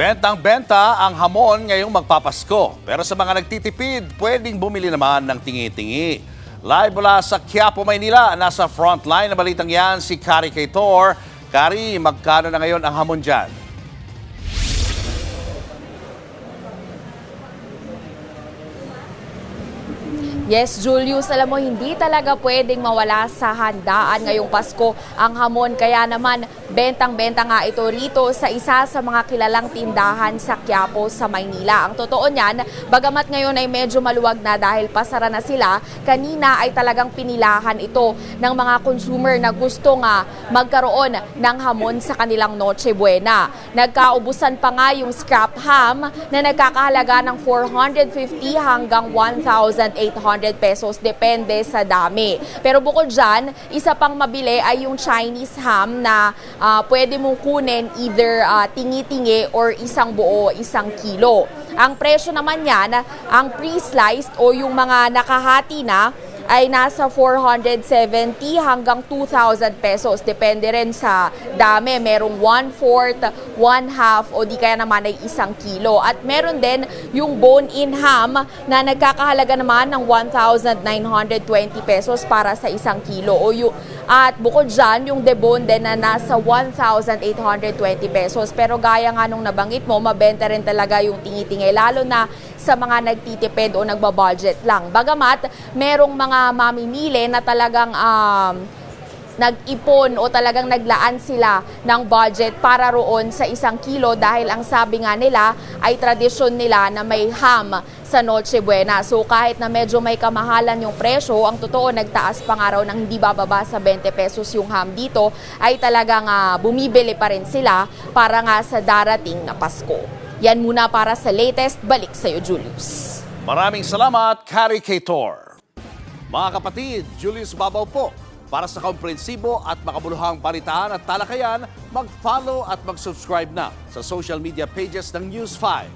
Bentang-benta ang hamon ngayong magpapasko. Pero sa mga nagtitipid, pwedeng bumili naman ng tingi-tingi. Live mula sa Quiapo, Maynila, nasa frontline na balitang yan si Kari Kaitor. Kari, magkano na ngayon ang hamon dyan? Yes, Julius, alam mo, hindi talaga pwedeng mawala sa handaan ngayong Pasko ang hamon. Kaya naman, bentang-benta nga ito rito sa isa sa mga kilalang tindahan sa Quiapo sa Maynila. Ang totoo niyan, bagamat ngayon ay medyo maluwag na dahil pasara na sila, kanina ay talagang pinilahan ito ng mga consumer na gusto nga magkaroon ng hamon sa kanilang Noche Buena. Nagkaubusan pa nga yung scrap ham na nagkakahalaga ng 450 hanggang 1,800 pesos, depende sa dami. Pero bukod dyan, isa pang mabili ay yung Chinese ham na pwede mong kunin either tingi-tingi or isang buo, isang kilo. Ang presyo naman yan, ang pre-sliced o yung mga nakahati na, ay nasa 470 hanggang 2,000 pesos. Depende rin sa dami. Merong 1/4, 1/2 o di kaya naman ay isang kilo. At meron din yung bone-in ham na nagkakahalaga naman ng 1,920 pesos para sa isang kilo. At bukod dyan, yung debone din na nasa 1,820 pesos. Pero gaya nga nung nabanggit mo, mabenta rin talaga yung tingi-tingi, lalo na sa mga nagtitipid o nagbabudget lang. Bagamat merong mga mamimili na talagang nag-ipon o talagang naglaan sila ng budget para roon sa isang kilo dahil ang sabi nga nila ay tradisyon nila na may ham sa Noche Buena. So kahit na medyo may kamahalan yung presyo, ang totoo nagtaas pa nga raw ng hindi bababa sa 20 pesos yung ham dito, ay talagang bumibili pa rin sila para nga sa darating na Pasko. Yan muna para sa latest. Balik sa'yo, Julius. Maraming salamat, Kari Kaitor. Mga kapatid, Julius Babaw po. Para sa komprehensibo at makabuluhang balitaan at talakayan, mag-follow at mag-subscribe na sa social media pages ng News 5.